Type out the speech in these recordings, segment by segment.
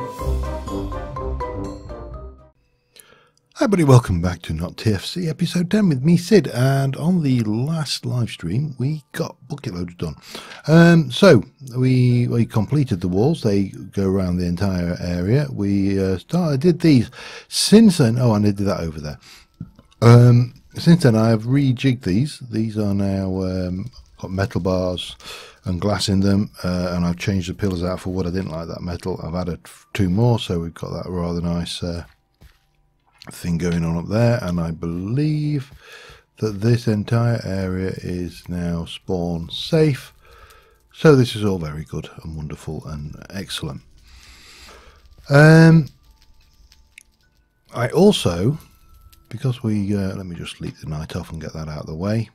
Hi everybody, welcome back to NotTFC episode 10 with me, Sid, and on the last live stream we got bucket loads done. So we completed the walls. They go around the entire area. We did these. Since then, oh, and I did that over there. Since then I have rejigged these. These are now got metal bars and glass in them, and I've changed the pillars out for wood. I didn't like that metal. I've added 2 more, so we've got that rather nice thing going on up there, and I believe that this entire area is now spawn safe, so this is all very good and wonderful and excellent. I also, because we let me just leave the night off and get that out of the way,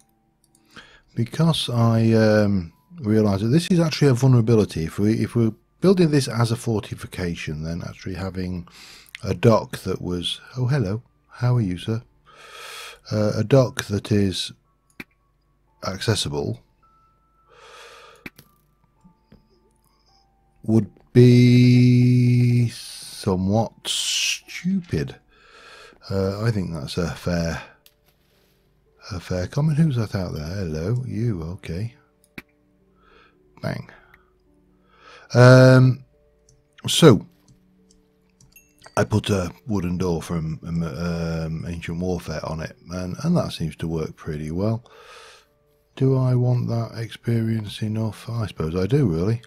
because I realised that this is actually a vulnerability. If we're building this as a fortification, then actually having a dock that was, oh hello, how are you, sir? A dock that is accessible would be somewhat stupid. I think that's a fair comment. Who's that out there? Hello, you, okay. Bang. So I put a wooden door from Ancient Warfare on it, and that seems to work pretty well. Do I want that experience enough? I suppose I do, really.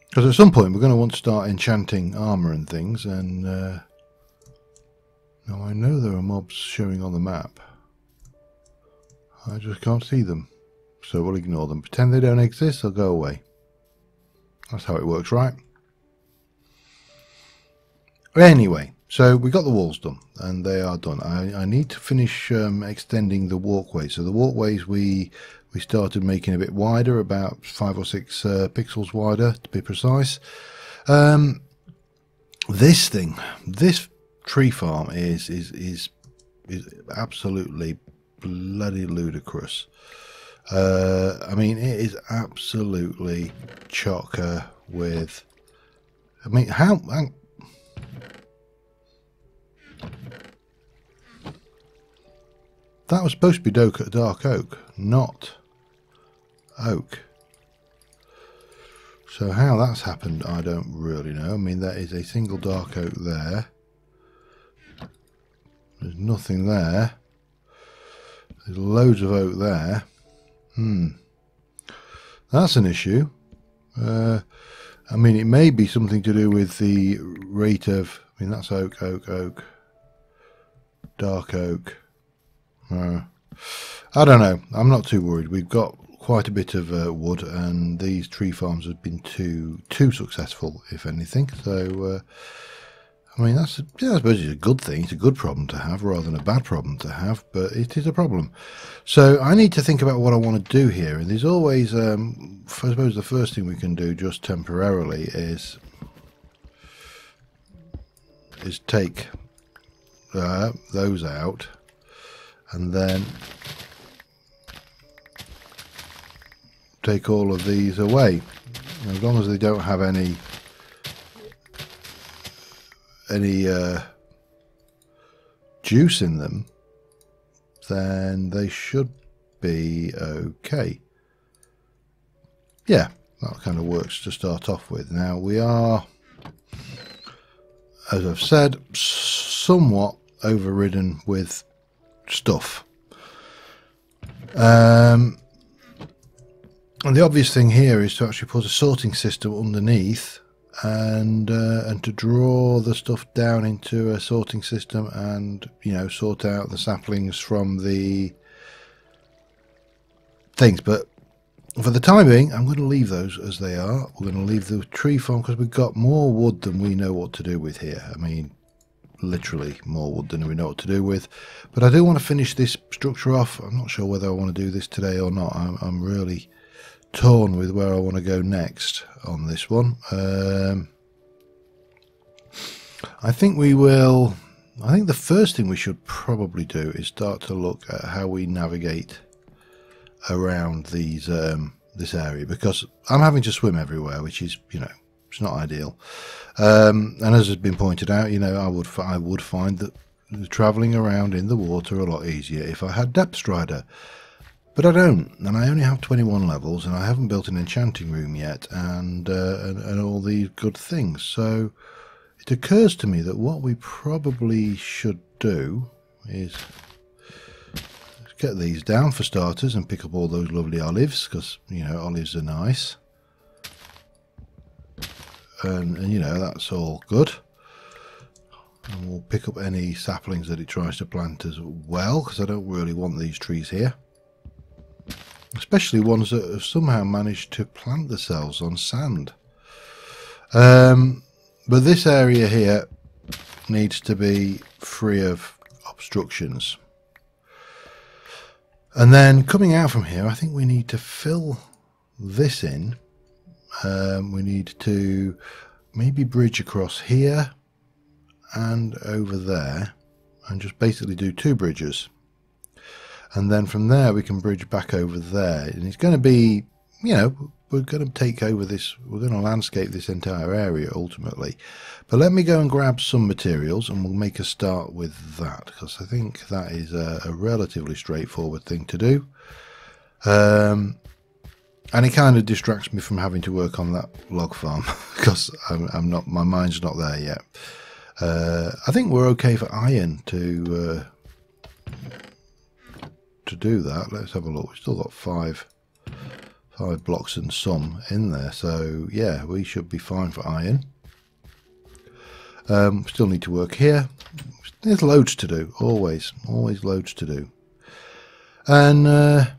Because at some point we're going to want to start enchanting armour and things, and now I know there are mobs showing on the map. I just can't see them, so we'll ignore them. Pretend they don't exist, they'll go away. That's how it works, right? Anyway, so we got the walls done, and they are done. I need to finish extending the walkways. So the walkways we started making a bit wider, about 5 or 6 pixels wider to be precise. This tree farm is absolutely bloody ludicrous. I mean, it is absolutely chocker with, I mean, how that was supposed to be dark oak, not oak. So how that's happened, I don't really know. I mean, there is a single dark oak there. There's nothing there. There's loads of oak there. That's an issue. I mean, it may be something to do with the rate of, I mean, that's oak, dark oak. I don't know. I'm not too worried. We've got quite a bit of wood, and these tree farms have been too successful, if anything. So, I mean, that's, yeah, I suppose it's a good thing. It's a good problem to have rather than a bad problem to have, but it is a problem. So I need to think about what I want to do here. And there's always, I suppose the first thing we can do just temporarily is take those out, and then take all of these away. As long as they don't have any juice in them, then they should be okay. Yeah, that kind of works to start off with. Now we are, as I've said, somewhat overridden with stuff. And the obvious thing here is to actually put a sorting system underneath, and to draw the stuff down into a sorting system, and, you know, sort out the saplings from the things. But for the time being, I'm going to leave those as they are. We're going to leave the tree farm because we've got more wood than we know what to do with here. I mean, literally more wood than we know what to do with. But I do want to finish this structure off. I'm not sure whether I want to do this today or not. I'm really torn with where I want to go next on this one. I think the first thing we should probably do is start to look at how we navigate around these this area, because I'm having to swim everywhere, which is, you know, it's not ideal. And as has been pointed out, you know, I would find that travelling around in the water a lot easier if I had Depth Strider. But I don't, and I only have 21 levels, and I haven't built an enchanting room yet, and all these good things. So it occurs to me that what we probably should do is get these down for starters and pick up all those lovely olives, because, you know, olives are nice. And you know, that's all good. And we'll pick up any saplings that it tries to plant as well, because I don't really want these trees here. Especially ones that have somehow managed to plant themselves on sand. But this area here needs to be free of obstructions. And then coming out from here, I think we need to fill this in. We need to maybe bridge across here and over there, and just basically do 2 bridges. And then from there we can bridge back over there, and it's going to be, you know, we're going to take over this, we're going to landscape this entire area ultimately. But let me go and grab some materials, and we'll make a start with that, because I think that is a relatively straightforward thing to do. And it kind of distracts me from having to work on that log farm, because I'm not, my mind's not there yet. I think we're okay for iron to do that. Let's have a look. We've still got five blocks and some in there, so yeah, we should be fine for iron. Still need to work here. There's loads to do, always loads to do. And I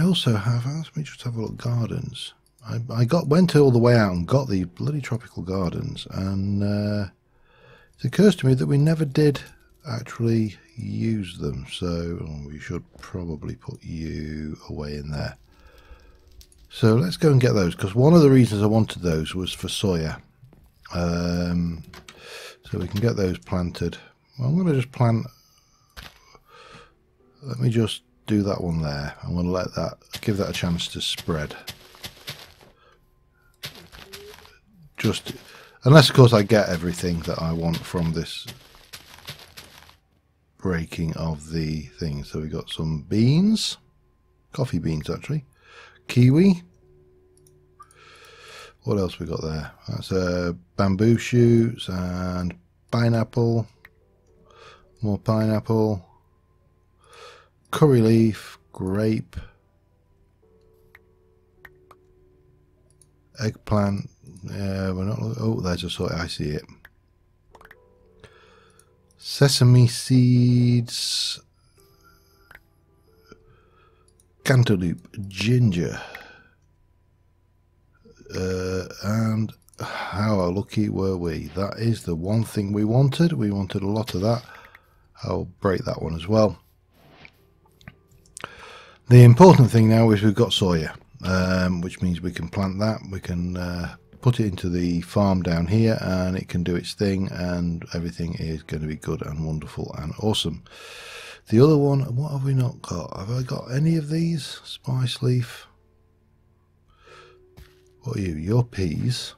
also have, let me just have a look, gardens. I went all the way out and got the bloody tropical gardens, and it occurs to me that we never did actually use them, so we should probably put you away in there. So let's go and get those, because one of the reasons I wanted those was for soya. So we can get those planted. Well, I'm going to just plant, let me just do that one there. I'm going to let that, give that a chance to spread. Just, unless of course I get everything that I want from this breaking of the thing. So we got some beans, coffee beans actually, kiwi. What else we got there? That's bamboo shoots and pineapple, more pineapple, curry leaf, grape, eggplant. We're not. Oh, there's a sort. I see it. Sesame seeds, cantaloupe, ginger, and how lucky were we? That is the one thing we wanted. We wanted a lot of that. I'll break that one as well. The important thing now is we've got soya, which means we can plant that. We can put it into the farm down here, and it can do its thing, and everything is going to be good and wonderful and awesome. The other one, what have we not got? Have I got any of these? Spice leaf. What are you? Your peas.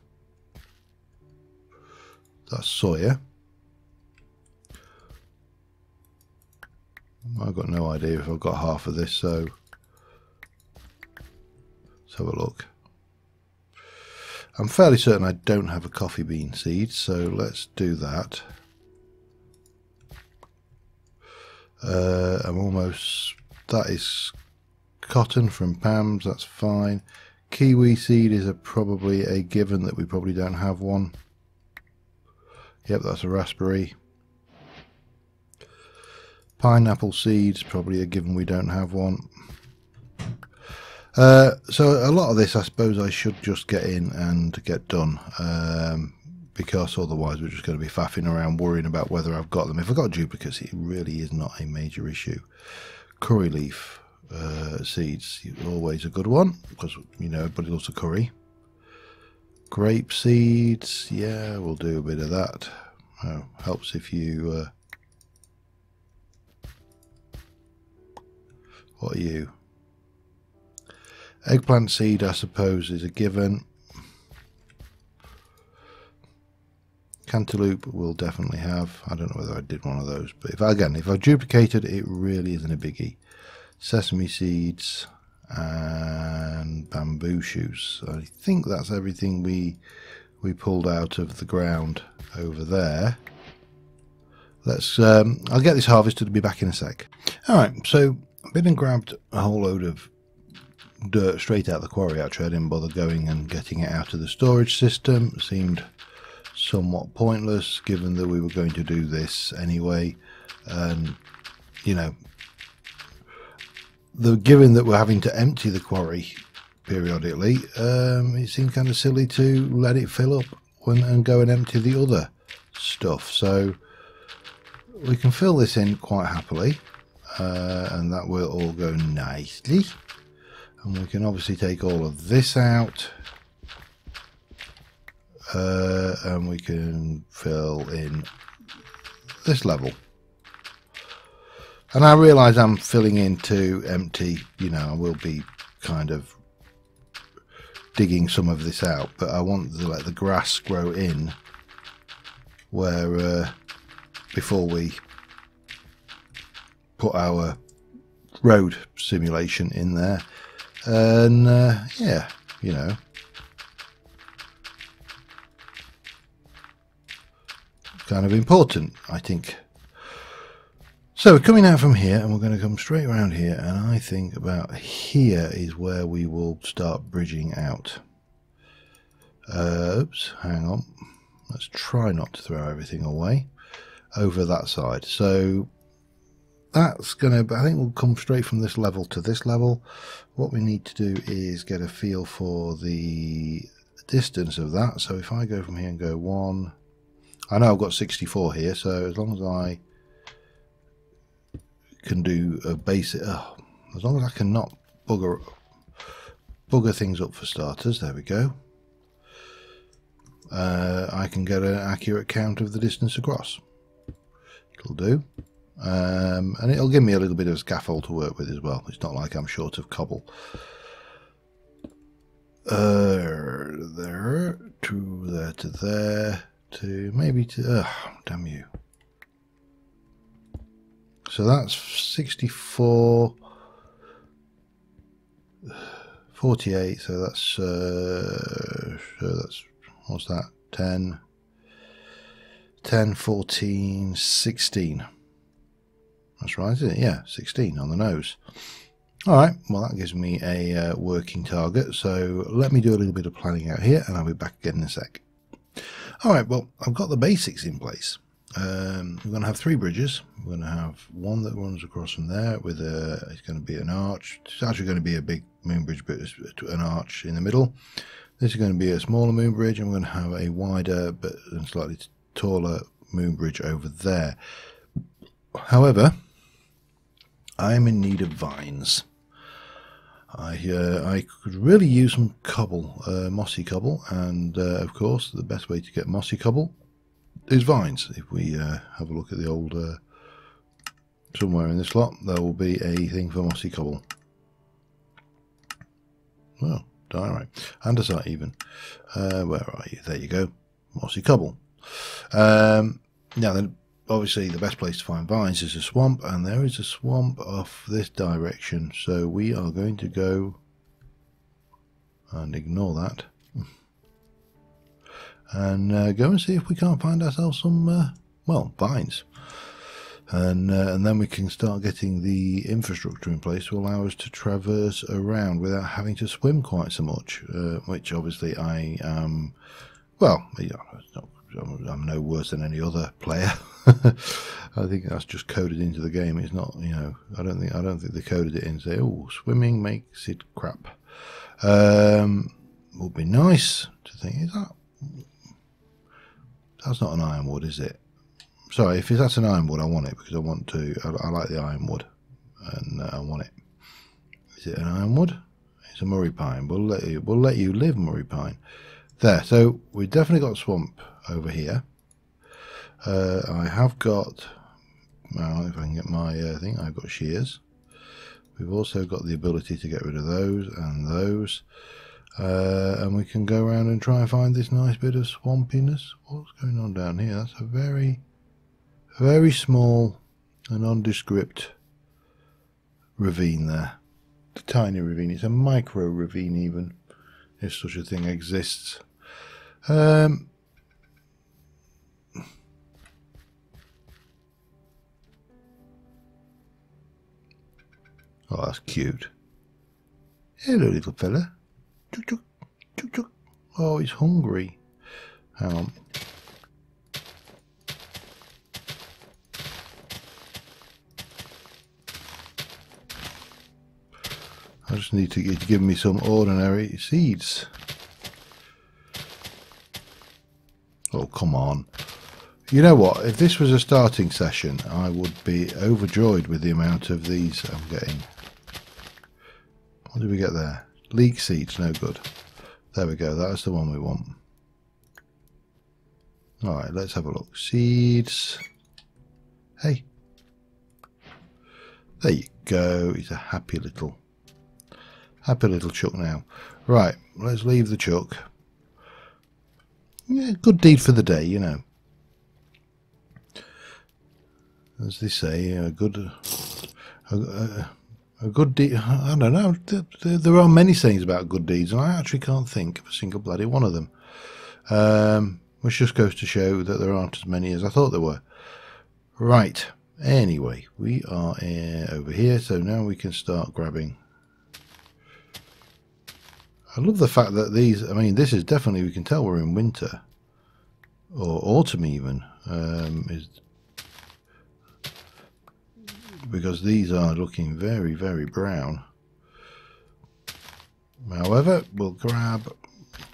That's soya. I've got no idea if I've got half of this, so let's have a look. I'm fairly certain I don't have a coffee bean seed, so let's do that. I'm almost, that is cotton from Pam's, that's fine. Kiwi seed is probably a given that we probably don't have one. Yep, that's a raspberry. Pineapple seeds, probably a given we don't have one. So a lot of this I suppose I should just get in and get done, because otherwise we're just going to be faffing around worrying about whether I've got them. If I've got duplicates, it really is not a major issue. Curry leaf seeds, always a good one, because you know everybody loves a curry. Grape seeds, yeah, we'll do a bit of that. Oh, helps if you what are you? Eggplant seed, I suppose, is a given. Cantaloupe will definitely have. I don't know whether I did one of those, but if I duplicated, it really isn't a biggie. Sesame seeds and bamboo shoots. I think that's everything we pulled out of the ground over there. Let's. I'll get this harvested to be back in a sec. All right, so I've been and grabbed a whole load of dirt straight out of the quarry. Actually, I didn't bother going and getting it out of the storage system. It seemed somewhat pointless, given that we were going to do this anyway, and you know, given that we're having to empty the quarry periodically, it seemed kind of silly to let it fill up and go and empty the other stuff. So we can fill this in quite happily, and that will all go nicely. And we can obviously take all of this out, and we can fill in this level. And I realise I'm filling in too empty, you know, I will be kind of digging some of this out, but I want to let the grass grow in where before we put our road simulation in there. And yeah, you know, kind of important, I think. So we're coming out from here and we're going to come straight around here, and I think about here is where we will start bridging out. Oops, hang on. Let's try not to throw everything away over that side. So that's going to, I think we'll come straight from this level to this level. What we need to do is get a feel for the distance of that. So if I go from here and go 1, I know I've got 64 here, so as long as I can do a basic, as long as I can not bugger things up for starters, there we go. I can get an accurate count of the distance across. It'll do. And it'll give me a little bit of scaffold to work with as well. It's not like I'm short of cobble. There to there to there to maybe to damn you. So that's 64, 48. So that's what's that? 10, 14, 16. That's right, isn't it? Yeah, 16 on the nose. All right, well, that gives me a working target. So let me do a little bit of planning out here, and I'll be back again in a sec. All right, well, I've got the basics in place. We're going to have 3 bridges. We're going to have one that runs across from there with it's going to be an arch. It's actually going to be a big moon bridge, but it's an arch in the middle. This is going to be a smaller moon bridge, and we're going to have a wider but slightly taller moon bridge over there. However, I'm in need of vines. I could really use some cobble, mossy cobble, and of course the best way to get mossy cobble is vines. If we have a look at the old, somewhere in this lot, there will be a thing for mossy cobble. Well, alright, andesite even. Where are you? There you go, mossy cobble. Now then, obviously the best place to find vines is a swamp, and there is a swamp off this direction, so we are going to go and ignore that and go and see if we can't find ourselves some well, vines, and then we can start getting the infrastructure in place to allow us to traverse around without having to swim quite so much, which obviously I am, well, yeah, I'm no worse than any other player. I think that's just coded into the game. It's not, you know, I don't think they coded it in and say, oh, swimming makes it crap. Would be nice to think, is that, that's not an ironwood, is it? Sorry, if that's an ironwood, I want it, because I want to, I like the ironwood, and I want it. Is it an ironwood? It's a Murray pine. We'll let you live, Murray pine. There, so we've definitely got swamp over here. I have got, well, if I can get my thing, I've got shears. We've also got the ability to get rid of those and those. And we can go around and try and find this nice bit of swampiness. What's going on down here? That's a very, very small and nondescript ravine there. A tiny ravine. It's a micro ravine even, if such a thing exists. Oh, that's cute. Hello, little fella. Chuk, chuk, chuk, chuk. Oh, he's hungry. Hang on. I just need to get to give me some ordinary seeds. Oh, come on. You know what? If this was a starting session, I would be overjoyed with the amount of these I'm getting. What did we get there? Leek seeds, no good. There we go, that's the one we want. Alright, let's have a look. Seeds. Hey. There you go. He's a happy little chuck now. Right, let's leave the chuck. Yeah, good deed for the day, you know. As they say, a good deed. I don't know. There are many sayings about good deeds, and I actually can't think of a single bloody one of them. Which just goes to show that there aren't as many as I thought there were. Right. Anyway, we are over here, so now we can start grabbing. I love the fact that these, I mean, this is definitely, we can tell we're in winter. Or autumn even. Because these are looking very, very brown. However, we'll grab,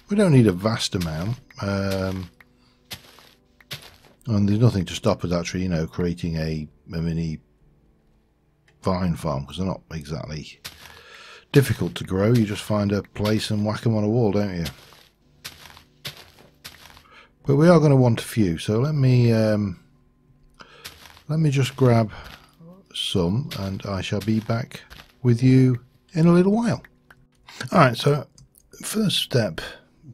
we don't need a vast amount. And there's nothing to stop us actually, you know, creating a mini vine farm, because they're not exactly difficult to grow. You just find a place and whack them on a wall, don't you? But we are going to want a few, so let me just grab some, and I shall be back with you in a little while. Alright, so first step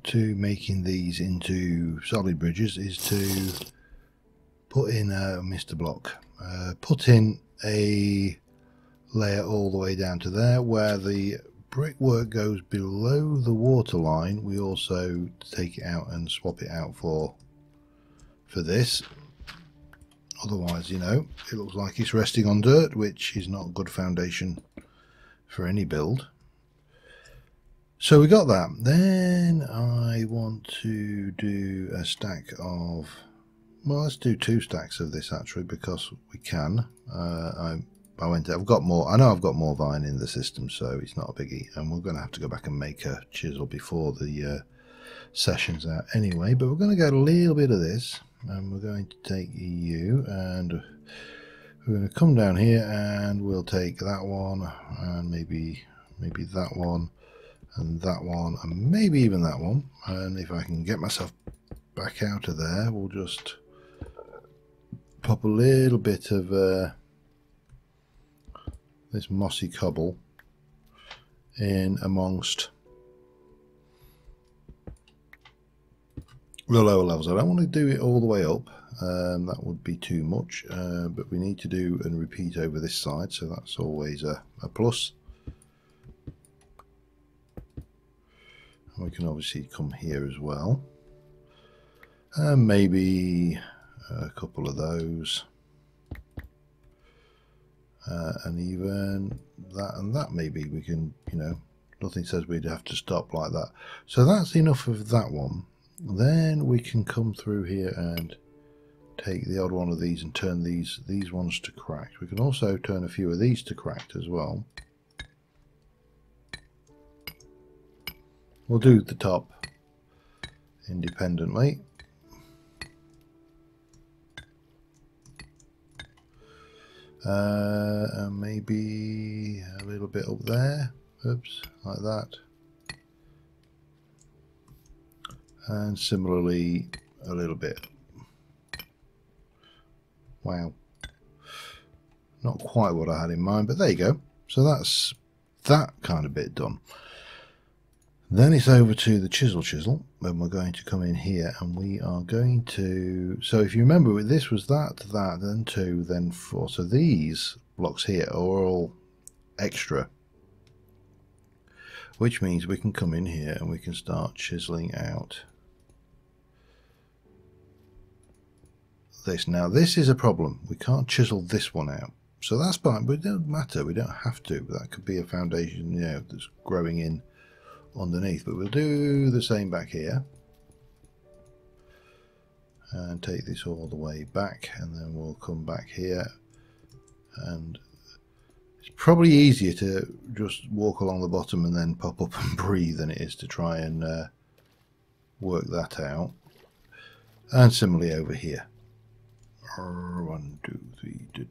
to making these into solid bridges is to put in a Mr. Block. Put in a layer all the way down to there. Where the brickwork goes below the water line, we also take it out and swap it out for this. Otherwise, you know, it looks like it's resting on dirt, which is not a good foundation for any build. So we got that. Then I want to do a stack of, well, let's do 2 stacks of this actually, because we can. I've got more. I know I've got more vine in the system, so it's not a biggie. And we're going to have to go back and make a chisel before the session's out anyway. But we're going to get a little bit of this, and we're going to take you, and we're going to come down here, and we'll take that one, and maybe that one, and that one, and maybe even that one. And if I can get myself back out of there, we'll just pop a little bit of this mossy cobble in amongst the lower levels. I don't want to do it all the way up, that would be too much, but we need to do and repeat over this side, so that's always a plus. And we can obviously come here as well, and maybe a couple of those. And even that and that, maybe we can, you know, nothing says we'd have to stop like that. So that's enough of that one. Then we can come through here and take the odd one of these and turn these ones to cracked. We can also turn a few of these to cracked as well. We'll do the top independently. And maybe a little bit up there, oops, like that, and similarly a little bit. Wow, not quite what I had in mind, but there you go. So that's that kind of bit done. Then it's over to the chisel, and we're going to come in here and we are going to, so if you remember, this was that, then 2, then 4. So these blocks here are all extra, which means we can come in here and we can start chiseling out this. Now this is a problem, we can't chisel this one out, so that's fine, but it doesn't matter, we don't have to. That could be a foundation, you know, that's growing in underneath, but we'll do the same back here and take this all the way back, and then we'll come back here, and it's probably easier to just walk along the bottom and then pop up and breathe than it is to try and work that out. And similarly over here, 1 2 3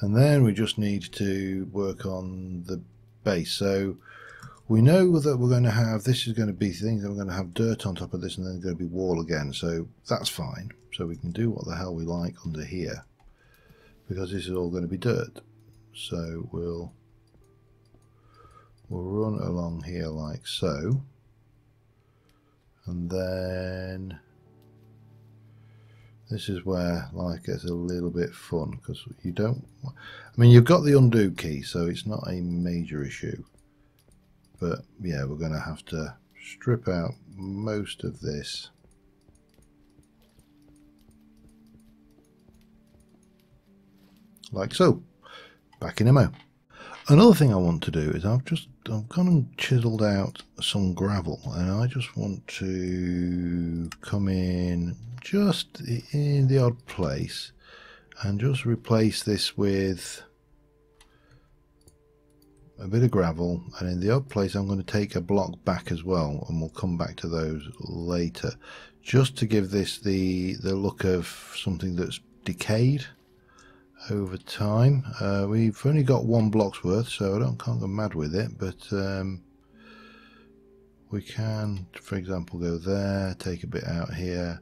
and then we just need to work on the base. So we know that we're going to have, this is going to be things that we're going to have dirt on top of this, and then going to be wall again, so that's fine. So we can do what the hell we like under here, because this is all going to be dirt. So we'll run along here like so, and then this is where life gets a little bit fun, because you don't, I mean, you've got the undo key, so it's not a major issue, but yeah, we're going to have to strip out most of this. Like so. Back in a mo. Another thing I want to do is I've gone and chiseled out some gravel, and I just want to come in just in the odd place and just replace this with a bit of gravel, and in the odd place I'm going to take a block back as well, and we'll come back to those later, just to give this the look of something that's decayed over time. We've only got 1 block's worth, so I can't go mad with it, but we can, for example, go there, take a bit out here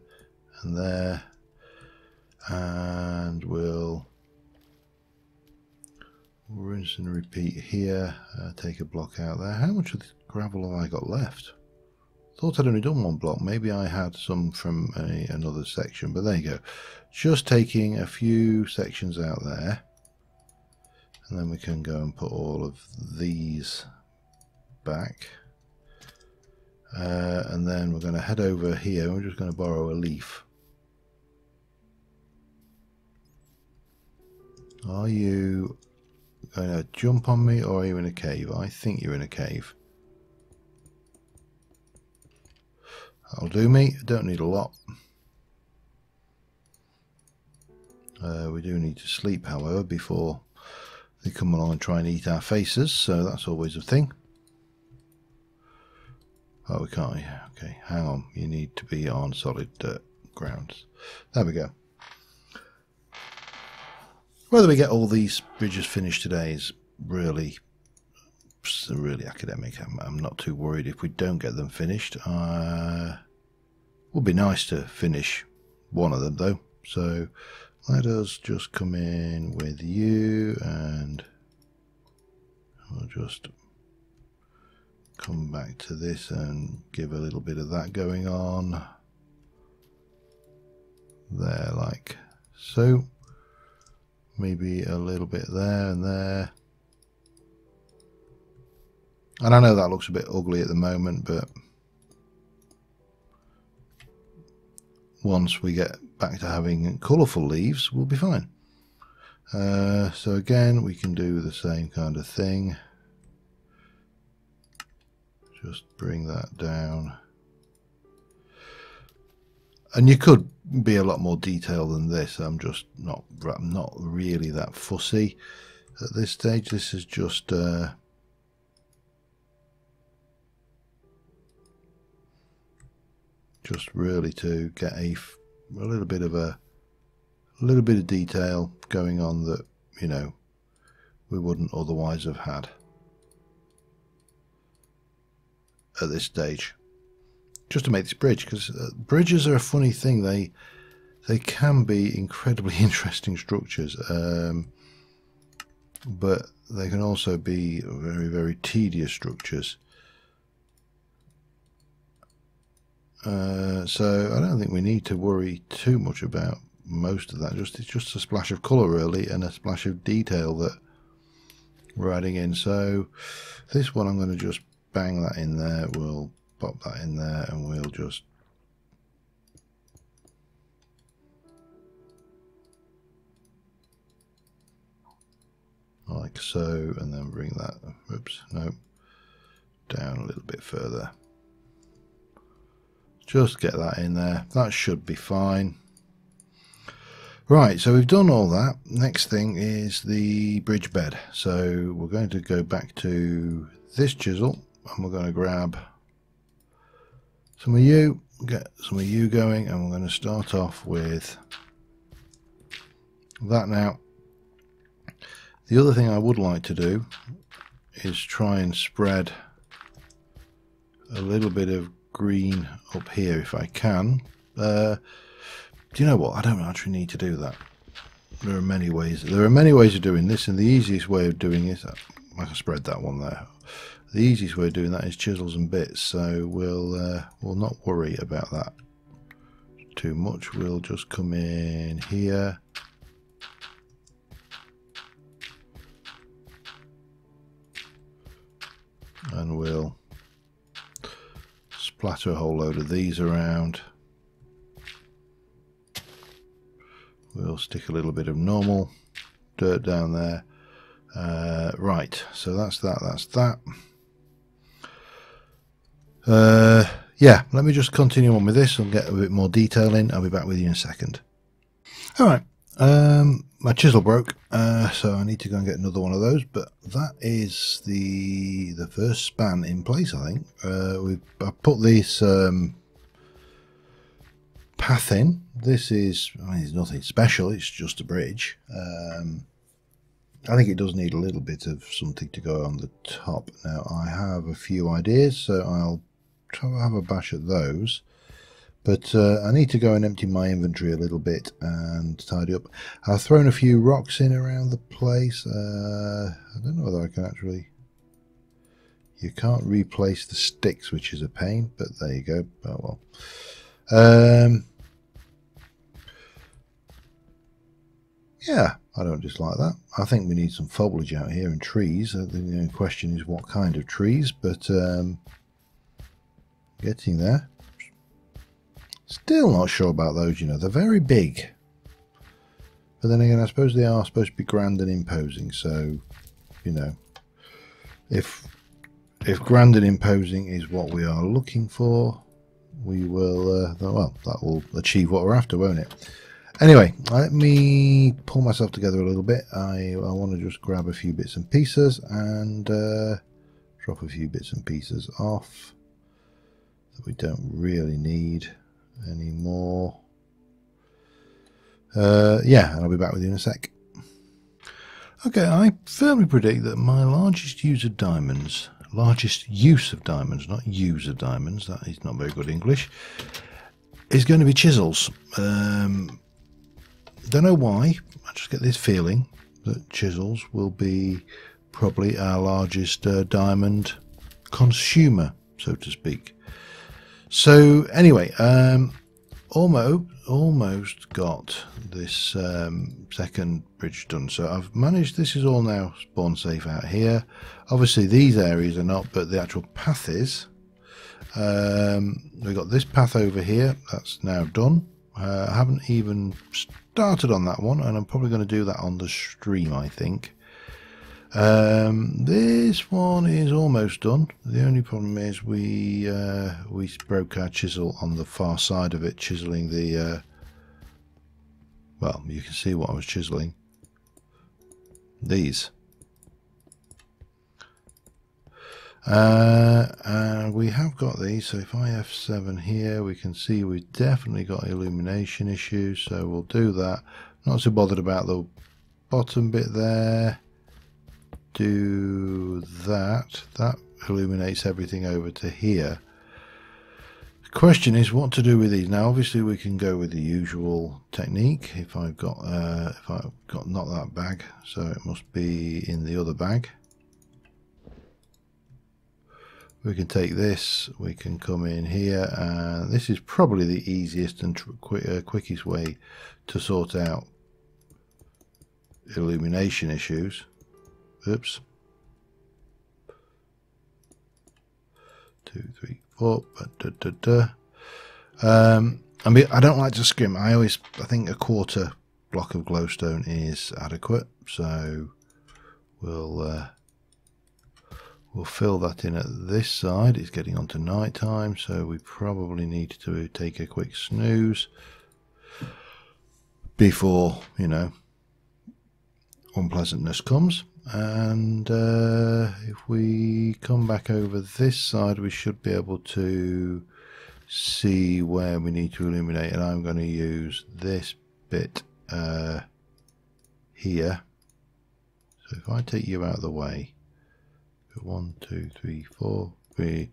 and there, and we'll rinse and repeat here, take a block out there. How much of the gravel have I got left? Thought I'd only done 1 block, maybe I had some from another section, but there you go. Just taking a few sections out there, and then we can go and put all of these back, and then we're going to head over here. We're just going to borrow a leaf. Are you going to jump on me, or are you in a cave? I think you're in a cave. That'll do me. Don't need a lot. We do need to sleep, however, before they come along and try and eat our faces, so that's always a thing. Oh, we can't. Yeah, okay, hang on. You need to be on solid dirt grounds. There we go. Whether we get all these bridges finished today is really academic. I'm not too worried if we don't get them finished. Would be nice to finish one of them though. So let us just come in with you, and we'll just come back to this and give a little bit of that going on there, like so. Maybe a little bit there and there. And I know that looks a bit ugly at the moment, but once we get back to having colourful leaves, we'll be fine. So again, we can do the same kind of thing. Just bring that down. And you could be a lot more detailed than this. I'm not really that fussy at this stage. This is just really to get a little bit of detail going on that, you know, we wouldn't otherwise have had at this stage. Just to make this bridge, because bridges are a funny thing. they can be incredibly interesting structures, but they can also be very, very tedious structures. So I don't think we need to worry too much about most of that. It's just a splash of colour really, and a splash of detail that we're adding in. So this one I'm going to just bang that in there. We'll pop that in there, and we'll just like so, and then bring that, oops, no, down a little bit further. Just get that in there. That should be fine. Right, so we've done all that. Next thing is the bridge bed. So we're going to go back to this chisel, and we're going to grab some of you, get some of you going, and we're going to start off with that. Now, the other thing I would like to do is try and spread a little bit of green up here if I can. Do you know what? I don't actually need to do that. There are many ways. There are many ways of doing this, and the easiest way of doing it, I can spread that one there. The easiest way of doing that is chisels and bits. So we'll not worry about that too much. We'll just come in here. And we'll splatter a whole load of these around. We'll stick a little bit of normal dirt down there. Right, so that's that. Yeah, let me just continue on with this and get a bit more detail in. I'll be back with you in a second. Alright, my chisel broke, so I need to go and get another one of those, but that is the first span in place, I think. I put this path in. This is, I mean, it's nothing special, it's just a bridge. I think it does need a little bit of something to go on the top. Now, I have a few ideas, so I'll try to have a bash at those. But I need to go and empty my inventory a little bit and tidy up. I've thrown a few rocks in around the place. I don't know whether I can actually... You can't replace the sticks, which is a pain, but there you go. Oh well. Yeah, I don't dislike that. I think we need some foliage out here and trees. The only question is what kind of trees, but getting there. Still not sure about those, you know, they're very big. But then again, I suppose they are supposed to be grand and imposing, so, you know, if grand and imposing is what we are looking for, we will, well, that will achieve what we're after, won't it? Anyway, let me pull myself together a little bit. I want to just grab a few bits and pieces and drop a few bits and pieces off that we don't really need anymore. Yeah, and I'll be back with you in a sec. Okay, I firmly predict that my largest use of diamonds, not use of diamonds, that is not very good English, is going to be chisels. Don't know why, I just get this feeling that chisels will be probably our largest diamond consumer, so to speak. So anyway, almost got this second bridge done. So I've managed, this is all now spawn safe out here. Obviously these areas are not, but the actual path is. We've got this path over here, that's now done. I haven't even started on that one, and I'm probably going to do that on the stream, I think. This one is almost done. The only problem is we broke our chisel on the far side of it, chiseling the well, you can see what I was chiseling, these, and we have got these. So if I F7 here, we can see we've definitely got illumination issues, so we'll do that. Not so bothered about the bottom bit there. Do that. That illuminates everything over to here. Question is what to do with these. Now obviously we can go with the usual technique. If I've got not that bag, so it must be in the other bag. We can take this, we can come in here, and this is probably the easiest and quickest way to sort out illumination issues. Oops. 2, 3, 4. I mean, I don't like to skim. I think a quarter block of glowstone is adequate. So we'll fill that in at this side. It's getting on to night time, so we probably need to take a quick snooze before, you know, unpleasantness comes. And if we come back over this side, we should be able to see where we need to illuminate, and I'm going to use this bit here. So if I take you out of the way, 1, 2, 3, 4, 3,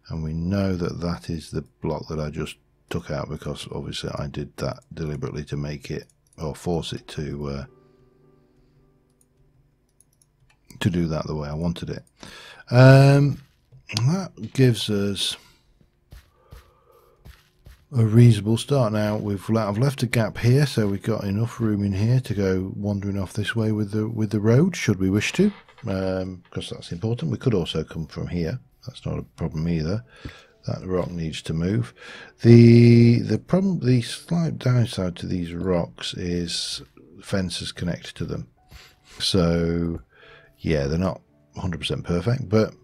and we know that that is the block that I just took out, because obviously I did that deliberately to make it, or force it to do that the way I wanted it. That gives us a reasonable start. Now I've left a gap here, so we've got enough room in here to go wandering off this way with the road, should we wish to, because that's important. We could also come from here. That's not a problem either. That rock needs to move. The slight downside to these rocks is fences connected to them. So yeah, they're not 100% perfect, but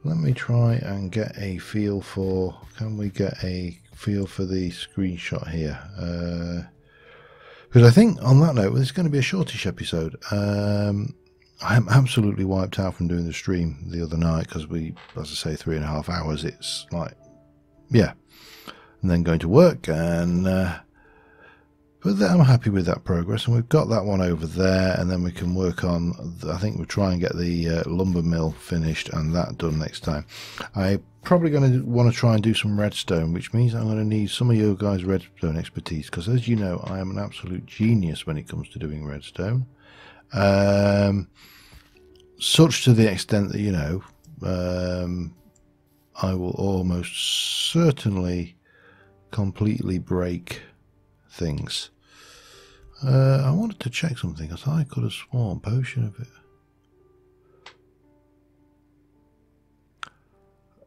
let me try and get a feel for, can we get a feel for the screenshot here? Because I think on that note, it's going to be a shortish episode. I'm absolutely wiped out from doing the stream the other night, because we, as I say, 3.5 hours. It's like, yeah, and then going to work, and but I'm happy with that progress, and we've got that one over there, and then we can work on, I think we'll try and get the lumber mill finished and that done next time. I'm probably going to want to try and do some redstone, which means I'm going to need some of your guys' redstone expertise, because as you know, I am an absolute genius when it comes to doing redstone. Such to the extent that, you know, I will almost certainly completely break things. I wanted to check something, because I could have sworn potion of it.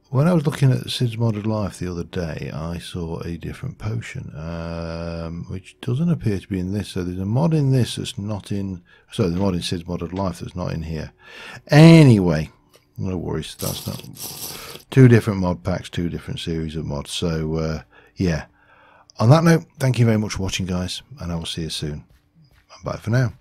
When I was looking at Sid's Modded Life the other day, I saw a different potion, which doesn't appear to be in this. So there's a mod in this that's not in, sorry, the mod in Sid's Modded Life that's not in here. Anyway, no worries, that's not, 2 different mod packs, 2 different series of mods. So yeah, on that note, thank you very much for watching, guys, and I will see you soon. Bye for now.